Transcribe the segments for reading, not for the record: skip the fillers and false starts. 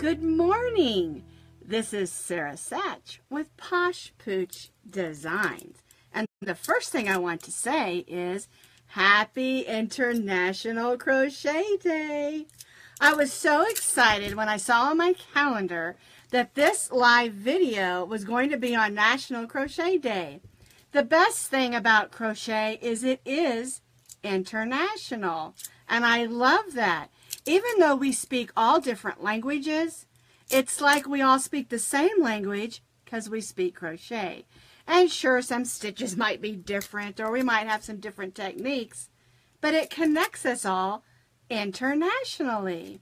Good morning. This is Sara Sach with Posh Pooch Designs. And the first thing I want to say is Happy International Crochet Day. I was so excited when I saw on my calendar that this live video was going to be on National Crochet Day. The best thing about crochet is it is international, and I love that. Even though we speak all different languages, it's like we all speak the same language because we speak crochet. And sure, some stitches might be different, or we might have some different techniques, but it connects us all internationally.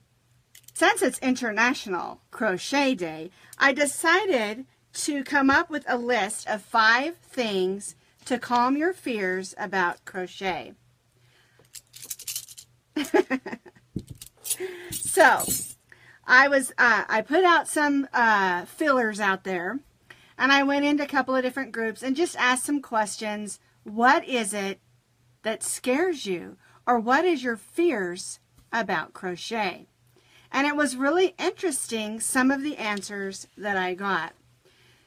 Since it's International Crochet Day, I decided to come up with a list of 5 things to calm your fears about crochet. So, I put out some fillers out there, and I went into a couple of different groups and just asked some questions. What is it that scares you? Or what is your fears about crochet? And it was really interesting, some of the answers that I got.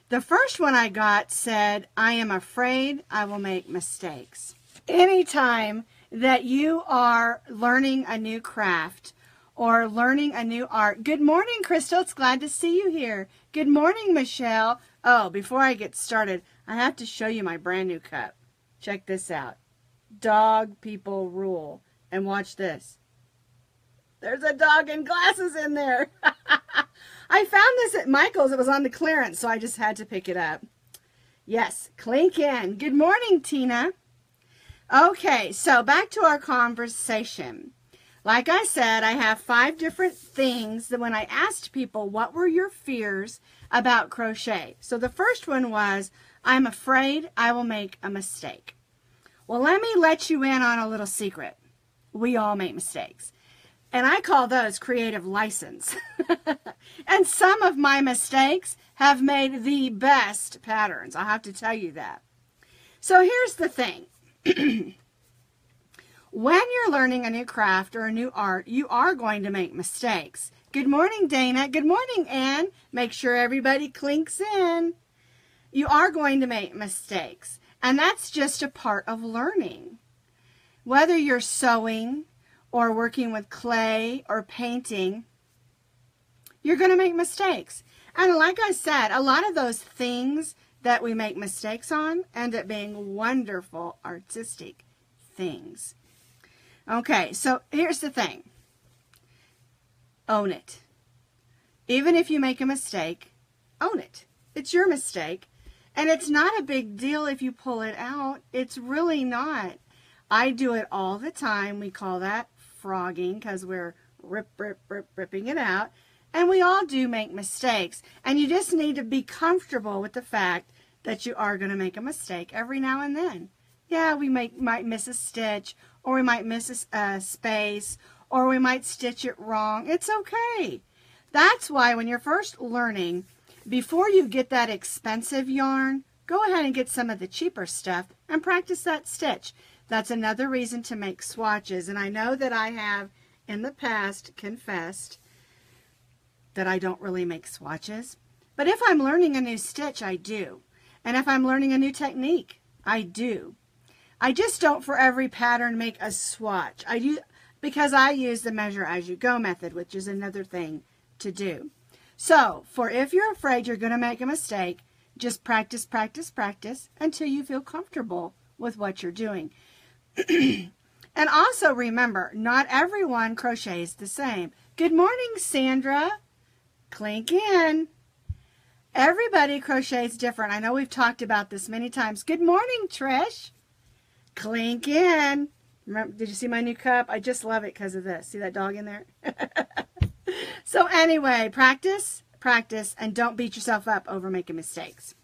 The first one I got said, I am afraid I will make mistakes. Anytime that you are learning a new craft or learning a new art. Good morning, Crystal. It's glad to see you here. Good morning, Michelle. Oh, before I get started, I have to show you my brand new cup. Check this out. Dog people rule. And watch this. There's a dog in glasses in there. I found this at Michael's. It was on the clearance, so I just had to pick it up. Yes, clink in. Good morning, Tina. Okay, so back to our conversation. Like I said, I have 5 different things that when I asked people, what were your fears about crochet? So the first one was, I'm afraid I will make a mistake. Well, let me let you in on a little secret. We all make mistakes. And I call those creative license. And some of my mistakes have made the best patterns. I have to tell you that. So here's the thing. When you're learning a new craft or a new art, you are going to make mistakes. Good morning, Dana. Good morning, Ann. Make sure everybody clinks in. You are going to make mistakes. And that's just a part of learning. Whether you're sewing or working with clay or painting, you're going to make mistakes. And like I said, a lot of those things that we make mistakes on end up being wonderful artistic things. Okay, so here's the thing. Own it. Even if you make a mistake, own it. It's your mistake. And it's not a big deal if you pull it out. It's really not. I do it all the time. We call that frogging because we're ripping it out. And we all do make mistakes. And you just need to be comfortable with the fact that you are going to make a mistake every now and then. Yeah, we might miss a stitch, or we might miss a space, or we might stitch it wrong. It's okay. That's why when you're first learning, before you get that expensive yarn, go ahead and get some of the cheaper stuff and practice that stitch. That's another reason to make swatches. And I know that I have in the past confessed that I don't really make swatches. But if I'm learning a new stitch, I do. And if I'm learning a new technique, I do. I just don't for every pattern make a swatch. I do because I use the measure as you go method, which is another thing to do. So, for if you're afraid you're going to make a mistake, just practice, practice, practice until you feel comfortable with what you're doing. And also remember, not everyone crochets the same. Good morning, Sandra. Clink in. Everybody crochets different. I know we've talked about this many times. Good morning, Trish. Clink in. Remember, did you see my new cup? I just love it because of this. See that dog in there? So anyway, practice, practice, and don't beat yourself up over making mistakes.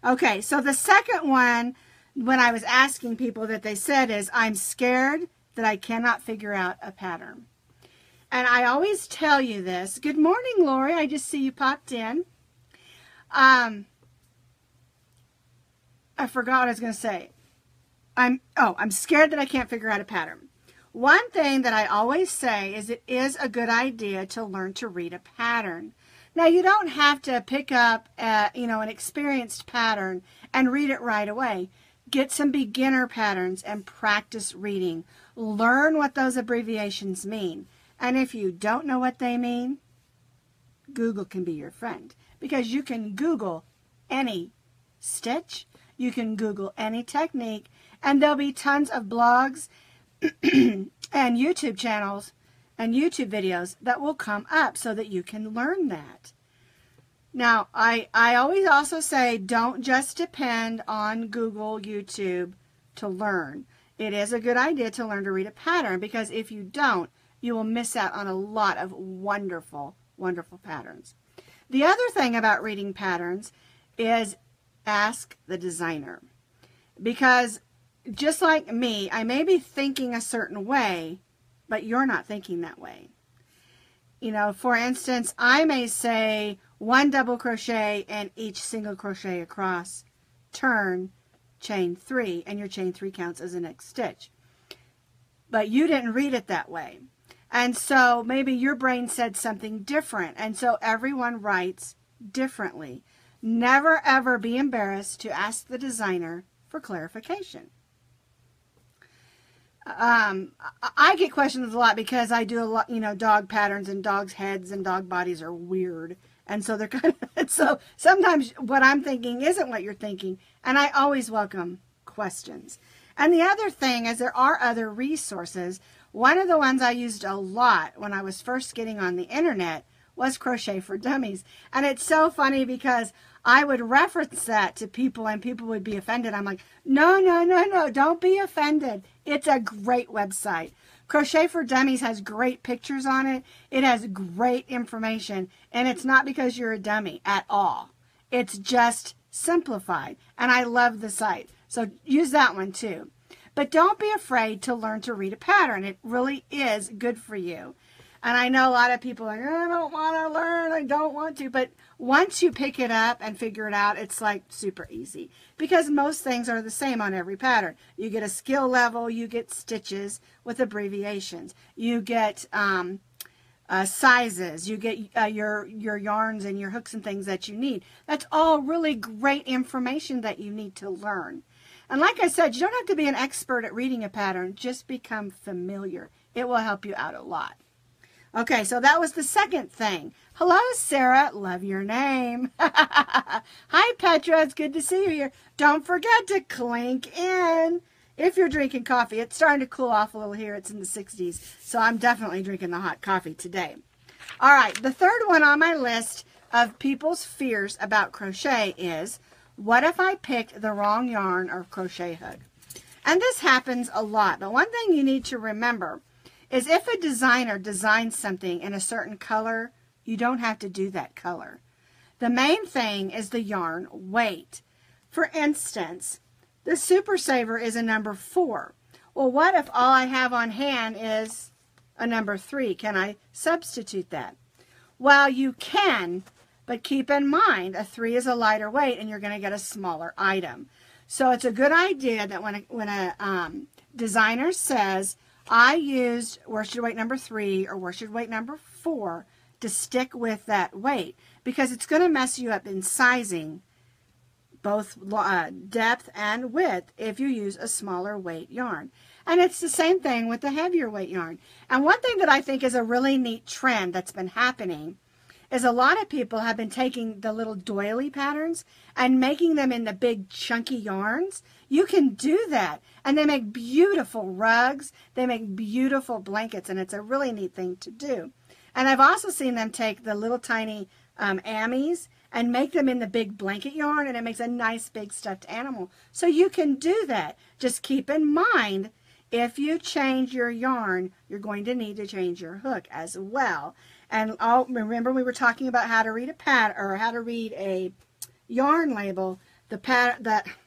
Okay, so the second one, when I was asking people that they said is, I'm scared that I cannot figure out a pattern. And I always tell you this. Good morning, Lori. I just see you popped in. I forgot what I was going to say. I'm scared that I can't figure out a pattern. One thing that I always say is it is a good idea to learn to read a pattern. Now, you don't have to pick up, an experienced pattern and read it right away. Get some beginner patterns and practice reading. Learn what those abbreviations mean. And if you don't know what they mean, Google can be your friend, because you can Google any stitch, you can Google any technique, and there'll be tons of blogs and YouTube channels and YouTube videos that will come up so that you can learn that. Now, I always also say don't just depend on Google, YouTube to learn. It is a good idea to learn to read a pattern, because if you don't, you will miss out on a lot of wonderful, wonderful patterns. The other thing about reading patterns is ask the designer. Because just like me, I may be thinking a certain way, but you're not thinking that way. For instance, I may say 1 double crochet and each single crochet across, turn, chain 3, and your chain 3 counts as the next stitch. But you didn't read it that way. And so maybe your brain said something different. And so everyone writes differently. Never ever be embarrassed to ask the designer for clarification. I get questions a lot because I do a lot, dog patterns, and dogs' heads and dog bodies are weird. And so they're kind of, so sometimes what I'm thinking isn't what you're thinking. And I always welcome questions. And the other thing is there are other resources. One of the ones I used a lot when I was first getting on the internet was Crochet for Dummies. And it's so funny because I would reference that to people and people would be offended. I'm like, no, don't be offended. It's a great website. Crochet for Dummies has great pictures on it. It has great information. And it's not because you're a dummy at all. It's just simplified. And I love the site. So use that one too. But don't be afraid to learn to read a pattern. It really is good for you. And I know a lot of people are like, I don't want to learn, I don't want to. But once you pick it up and figure it out, it's like super easy. Because most things are the same on every pattern. You get a skill level, you get stitches with abbreviations. You get sizes, you get your yarns and your hooks and things that you need. That's all really great information that you need to learn. And like I said, you don't have to be an expert at reading a pattern. Just become familiar. It will help you out a lot. Okay, so that was the second thing. Hello, Sarah. Love your name. Hi, Petra. It's good to see you here. Don't forget to clink in if you're drinking coffee. It's starting to cool off a little here. It's in the 60s, so I'm definitely drinking the hot coffee today. All right, the third one on my list of people's fears about crochet is, what if I picked the wrong yarn or crochet hook? And this happens a lot, but one thing you need to remember is if a designer designs something in a certain color, you don't have to do that color. The main thing is the yarn weight. For instance, the Super Saver is a number 4. Well, what if all I have on hand is a number 3? Can I substitute that? Well, you can, but keep in mind a 3 is a lighter weight and you're going to get a smaller item. So it's a good idea that when a designer says, I used worsted weight number 3 or worsted weight number 4, to stick with that weight, because it's going to mess you up in sizing, both depth and width, if you use a smaller weight yarn. And it's the same thing with the heavier weight yarn. And one thing that I think is a really neat trend that's been happening is a lot of people have been taking the little doily patterns and making them in the big chunky yarns. You can do that. And they make beautiful rugs. They make beautiful blankets. And it's a really neat thing to do. And I've also seen them take the little tiny ammies and make them in the big blanket yarn. And it makes a nice big stuffed animal. So you can do that. Just keep in mind, if you change your yarn, you're going to need to change your hook as well. And remember we were talking about how to read a pattern, or how to read a yarn label. The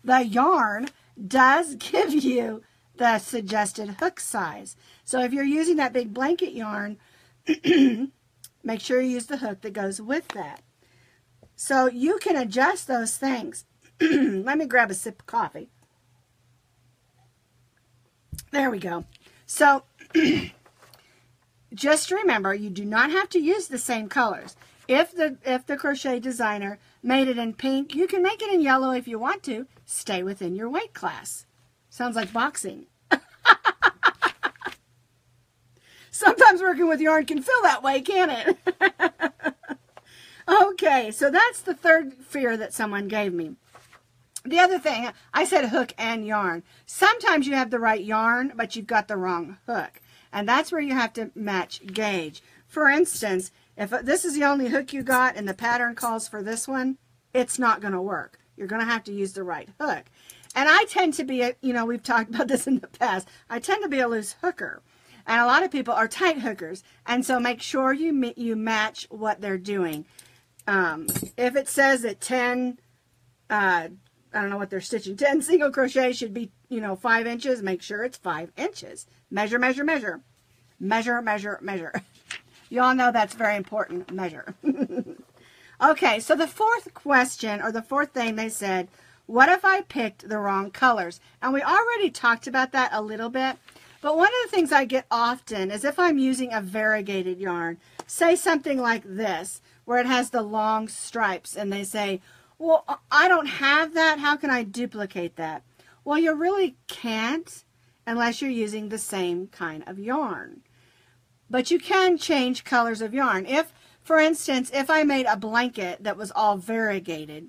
yarn does give you the suggested hook size. So if you're using that big blanket yarn, make sure you use the hook that goes with that. So you can adjust those things. Let me grab a sip of coffee. There we go. So just remember, you do not have to use the same colors. If the crochet designer made it in pink, you can make it in yellow if you want to. Stay within your weight class. Sounds like boxing. Sometimes working with yarn can feel that way, can't it? Okay, so that's the third fear that someone gave me. The other thing, I said hook and yarn. Sometimes you have the right yarn, but you've got the wrong hook. And that's where you have to match gauge. For instance, if this is the only hook you got and the pattern calls for this one, it's not going to work. You're going to have to use the right hook. And I tend to be, we've talked about this in the past, I tend to be a loose hooker. And a lot of people are tight hookers. And so make sure you match what they're doing. If it says that 10, I don't know what they're stitching, 10 single crochet should be, 5 inches, make sure it's 5 inches. Measure, measure, measure. Measure, measure, measure. You all know that's very important, measure. Okay, so the fourth question, or the fourth thing they said, what if I picked the wrong colors? And we already talked about that a little bit, but one of the things I get often is if I'm using a variegated yarn, say something like this, where it has the long stripes, and they say, well, I don't have that, how can I duplicate that? Well, you really can't unless you're using the same kind of yarn. But you can change colors of yarn. If, for instance, if I made a blanket that was all variegated,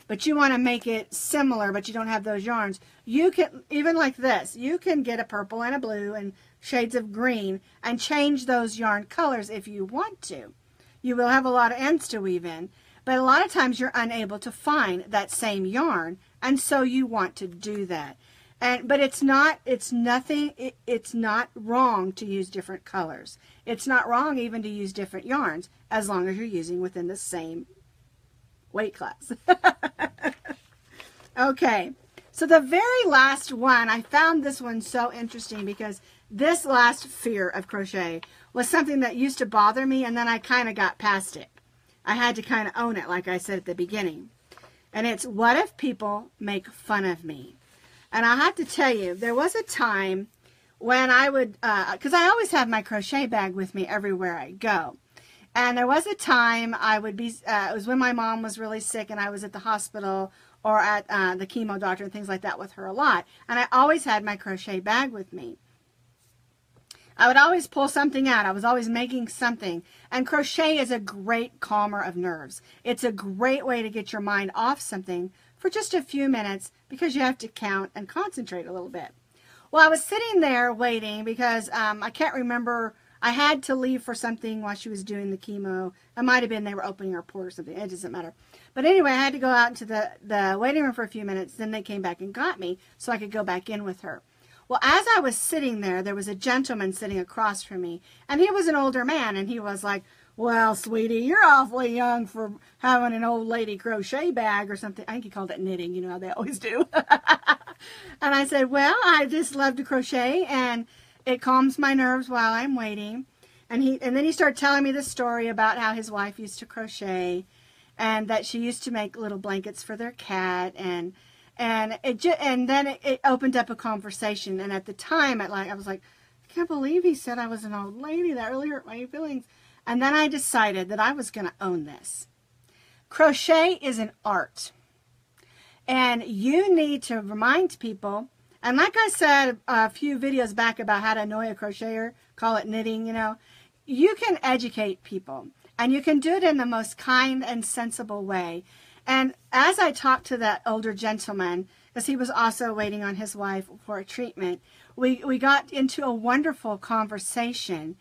but you want to make it similar, but you don't have those yarns, you can, even like this, you can get a purple and a blue and shades of green and change those yarn colors if you want to. You will have a lot of ends to weave in, but a lot of times you're unable to find that same yarn, and so you want to do that. But it's not wrong to use different colors. It's not wrong even to use different yarns as long as you're using within the same weight class. Okay, so the very last one, I found this one so interesting because this last fear of crochet was something that used to bother me, and then I kind of got past it. I had to kind of own it, like I said at the beginning. And it's, what if people make fun of me? And I have to tell you, there was a time when I would, because I always have my crochet bag with me everywhere I go. And there was a time I would be, it was when my mom was really sick and I was at the hospital or at the chemo doctor and things like that with her a lot. And I always had my crochet bag with me. I would always pull something out. I was always making something. And crochet is a great calmer of nerves. It's a great way to get your mind off something for just a few minutes because you have to count and concentrate a little bit. Well, I was sitting there waiting because I can't remember. I had to leave for something while she was doing the chemo. It might have been they were opening her port or something. It doesn't matter. But anyway, I had to go out into the waiting room for a few minutes. Then they came back and got me so I could go back in with her. Well, as I was sitting there was a gentleman sitting across from me. And he was an older man. And he was like, well, sweetie, you're awfully young for having an old lady crochet bag or something. I think he called it knitting. You know how they always do. And I said, well, I just love to crochet. And it calms my nerves while I'm waiting. And then he started telling me the story about how his wife used to crochet. And that she used to make little blankets for their cat. And then it opened up a conversation. And at the time, I was like, I can't believe he said I was an old lady. That really hurt my feelings. And then I decided that I was going to own this. Crochet is an art. And you need to remind people, and like I said a few videos back about how to annoy a crocheter, call it knitting, you can educate people. And you can do it in the most kind and sensible way. And as I talked to that older gentleman, because he was also waiting on his wife for a treatment, we got into a wonderful conversation.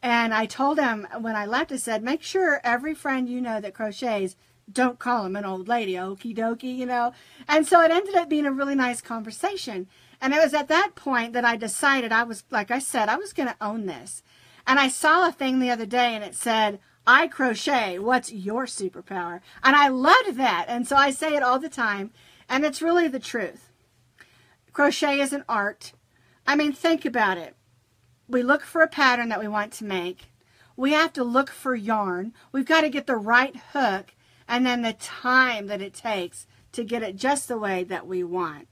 And I told him when I left, I said, make sure every friend you know that crochets, don't call him an old lady, okie dokie, And so it ended up being a really nice conversation. And it was at that point that I decided like I said, I was going to own this. And I saw a thing the other day and it said, I crochet, what's your superpower? And I loved that. And so I say it all the time. And it's really the truth. Crochet is an art. I mean, think about it. We look for a pattern that we want to make. We have to look for yarn. We've got to get the right hook and then the time that it takes to get it just the way that we want.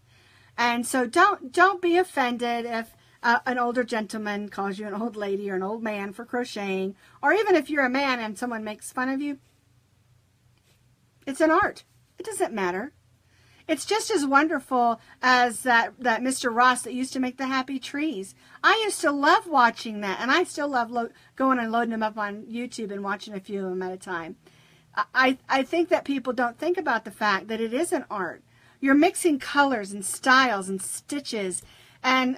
And so don't be offended if an older gentleman calls you an old lady or an old man for crocheting, or even if you're a man and someone makes fun of you, it's an art. It doesn't matter. It's just as wonderful as that Mr. Ross that used to make the happy trees. I used to love watching that, and I still love going and loading them up on YouTube and watching a few of them at a time. I think that people don't think about the fact that it is an art. You're mixing colors and styles and stitches, and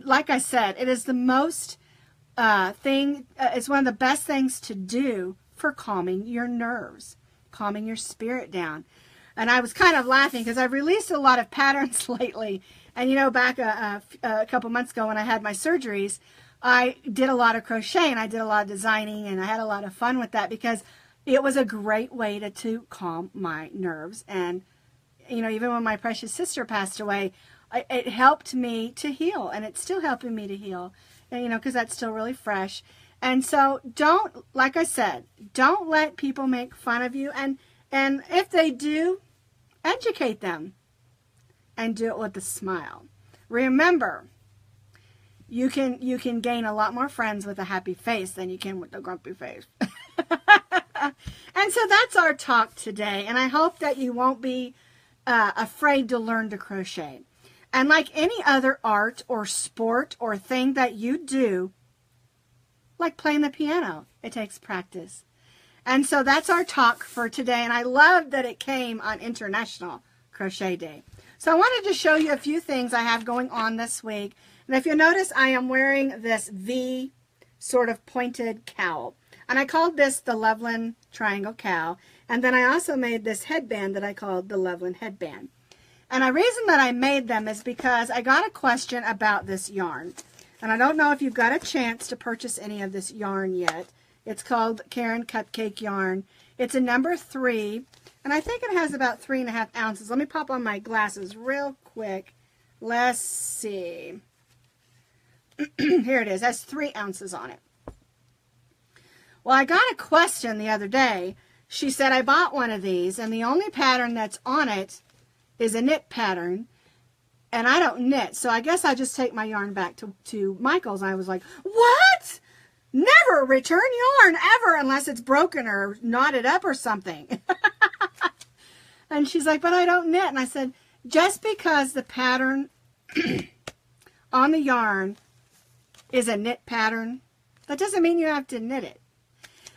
like I said, it is the most it's one of the best things to do for calming your nerves, calming your spirit down. And I was kind of laughing because I've released a lot of patterns lately. And you know, back a couple months ago when I had my surgeries, I did a lot of crochet and I did a lot of designing, and I had a lot of fun with that because it was a great way to calm my nerves. And, you know, even when my precious sister passed away, it helped me to heal, and it's still helping me to heal, and, you know, because that's still really fresh. And so don't, like I said, don't let people make fun of you. And if they do, educate them and do it with a smile. Remember, you can gain a lot more friends with a happy face than you can with a grumpy face. And so that's our talk today, and I hope that you won't be afraid to learn to crochet. And like any other art or sport or thing that you do, like playing the piano, it takes practice. And so that's our talk for today, and I love that it came on International Crochet Day. So I wanted to show you a few things I have going on this week. And if you notice, I am wearing this V sort of pointed cowl. And I called this the Loveland Triangle Cowl. And then I also made this headband that I called the Loveland Headband. And the reason that I made them is because I got a question about this yarn. And I don't know if you've got a chance to purchase any of this yarn yet. It's called Karen Cupcake Yarn. It's a number 3, and I think it has about 3.5 ounces. Let me pop on my glasses real quick. Let's see. Here it is. It has 3 ounces on it. Well, I got a question the other day. She said, I bought one of these, and the only pattern that's on it is a knit pattern, and I don't knit, so I guess I just take my yarn back to Michael's. I was like, what? Never return yarn ever unless it's broken or knotted up or something. And she's like, but I don't knit. And I said, just because the pattern on the yarn is a knit pattern, that doesn't mean you have to knit it.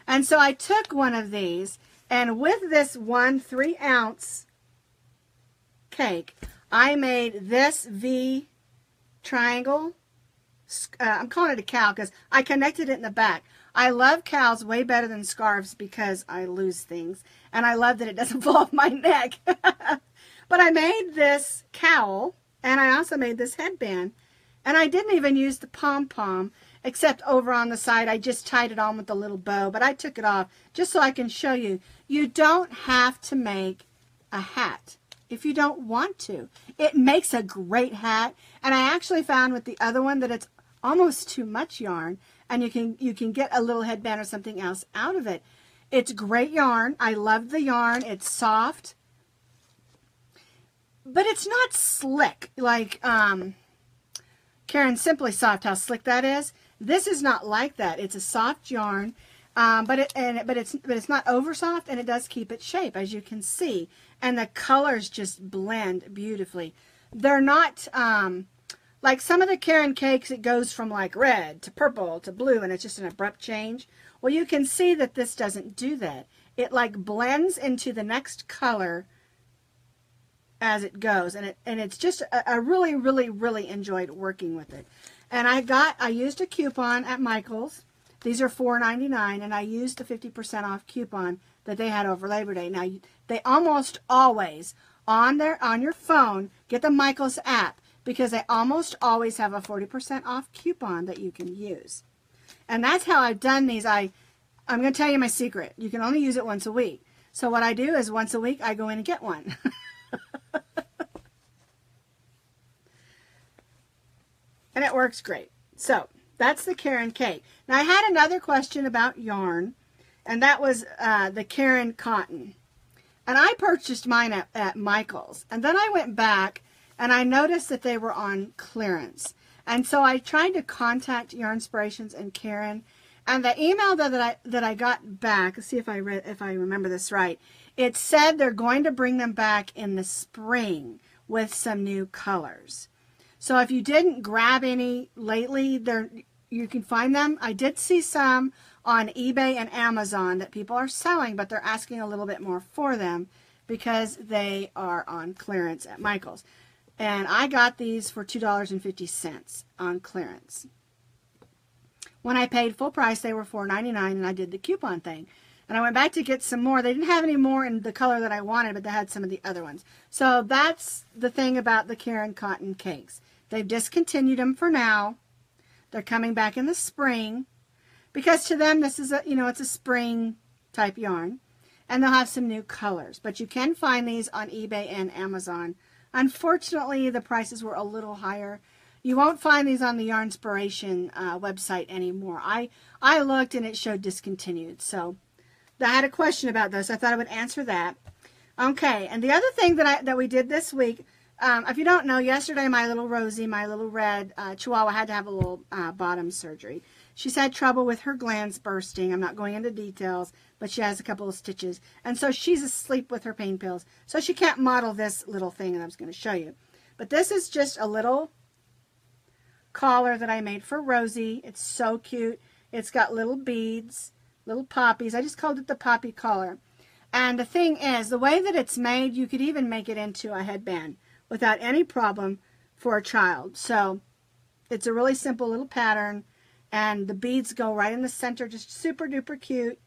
And so I took one of these, and with this 1 3-ounce cake, I made this V triangle. I'm calling it a cowl because I connected it in the back. I love cowls way better than scarves because I lose things, and I love that it doesn't fall off my neck. But I made this cowl, and I also made this headband, and I didn't even use the pom-pom, except over on the side I just tied it on with a little bow, but I took it off just so I can show you. You don't have to make a hat if you don't want to. It makes a great hat, and I actually found with the other one that it's almost too much yarn, and you can get a little headband or something else out of it. It's great yarn. I love the yarn. It's soft, but it's not slick like Karen Simply Soft, how slick that is. This is not like that. It's a soft yarn, but it's not over soft, and it does keep its shape, as you can see. And the colors just blend beautifully. They're not like some of the Karen cakes. It goes from like red to purple to blue, and it's just an abrupt change. Well, you can see that this doesn't do that. It like blends into the next color as it goes, and it's just I really enjoyed working with it. And I used a coupon at Michael's. These are $4.99, and I used the 50% off coupon that they had over Labor Day. Now they almost always on your phone get the Michael's app, because they almost always have a 40% off coupon that you can use. And that's how I've done these. I'm going to tell you my secret. You can only use it once a week. So what I do is once a week I go in and get one. And it works great. So that's the Karen cake. Now I had another question about yarn, and that was the Karen cotton. And I purchased mine at Michael's. And then I went back and I noticed that they were on clearance. And so I tried to contact Yarnspirations and Karen, and the email that I got back, let's see if I remember this right. It said they're going to bring them back in the spring with some new colors. So if you didn't grab any lately, you can find them. I did see some on eBay and Amazon that people are selling, but they're asking a little bit more for them because they are on clearance at Michael's. And I got these for $2.50 on clearance. When I paid full price, they were $4.99, and I did the coupon thing. And I went back to get some more. They didn't have any more in the color that I wanted, but they had some of the other ones. So that's the thing about the Karen Cotton Cakes. They've discontinued them for now. They're coming back in the spring because to them this is it's a spring type yarn, and they'll have some new colors. But you can find these on eBay and Amazon. Unfortunately, the prices were a little higher. You won't find these on the Yarnspiration website anymore. I looked and it showed discontinued. So I had a question about those. I thought I would answer that. Okay, and the other thing that we did this week, if you don't know, yesterday my little Rosie, my little red Chihuahua, had to have a little bottom surgery. She's had trouble with her glands bursting. I'm not going into details, but she has a couple of stitches. And so she's asleep with her pain pills. So she can't model this little thing that I was going to show you. But this is just a little collar that I made for Rosie. It's so cute. It's got little beads, little poppies. I just called it the poppy collar. And the thing is, the way that it's made, you could even make it into a headband without any problem for a child. So it's a really simple little pattern, and the beads go right in the center, just super duper cute.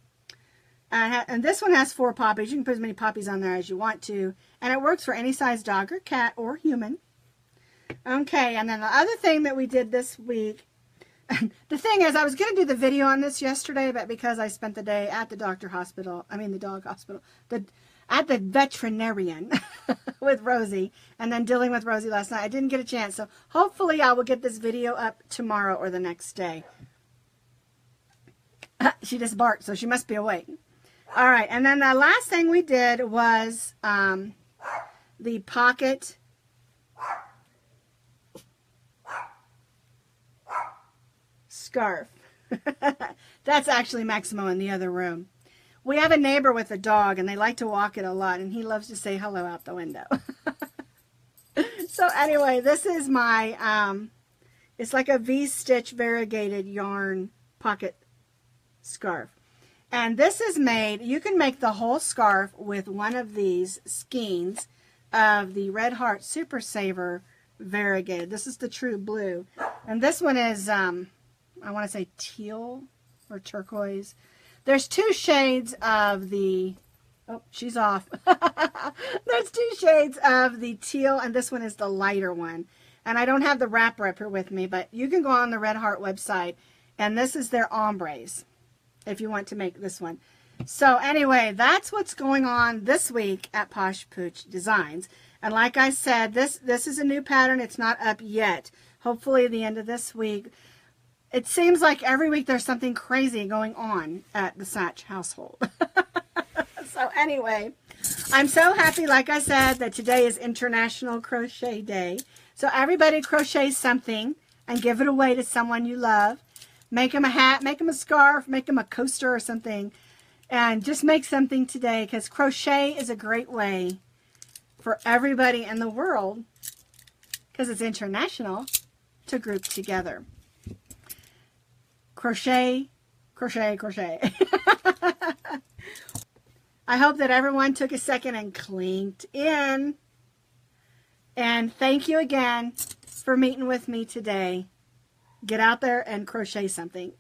And this one has 4 poppies. You can put as many poppies on there as you want to, and it works for any size dog or cat or human. Okay, and then the other thing that we did this week, the thing is, I was going to do the video on this yesterday, but because I spent the day at the dog hospital, at the veterinarian with Rosie, and then dealing with Rosie last night, I didn't get a chance. So hopefully I will get this video up tomorrow or the next day. She just barked, so she must be awake. All right, and then the last thing we did was the pocket scarf. That's actually Maximo in the other room. We have a neighbor with a dog, and they like to walk it a lot, and he loves to say hello out the window. So anyway, this is my, it's like a V-stitch variegated yarn pocket scarf. And this is made, you can make the whole scarf with one of these skeins of the Red Heart Super Saver variegated. This is the true blue. And this one is, I want to say teal or turquoise. There's 2 shades of the, oh, she's off. There's 2 shades of the teal, and this one is the lighter one. And I don't have the wrapper up here with me, but you can go on the Red Heart website, and this is their ombres, if you want to make this one. So anyway, that's what's going on this week at Posh Pooch Designs. And like I said, this is a new pattern. It's not up yet. Hopefully at the end of this week. It seems like every week there's something crazy going on at the Sach household. So anyway, I'm so happy, like I said, that today is International Crochet Day. So everybody crochet something and give it away to someone you love. Make them a hat, make them a scarf, make them a coaster or something. And just make something today, because crochet is a great way for everybody in the world, because it's international, to group together. Crochet, crochet, crochet. I hope that everyone took a second and clinked in. And thank you again for meeting with me today. Get out there and crochet something.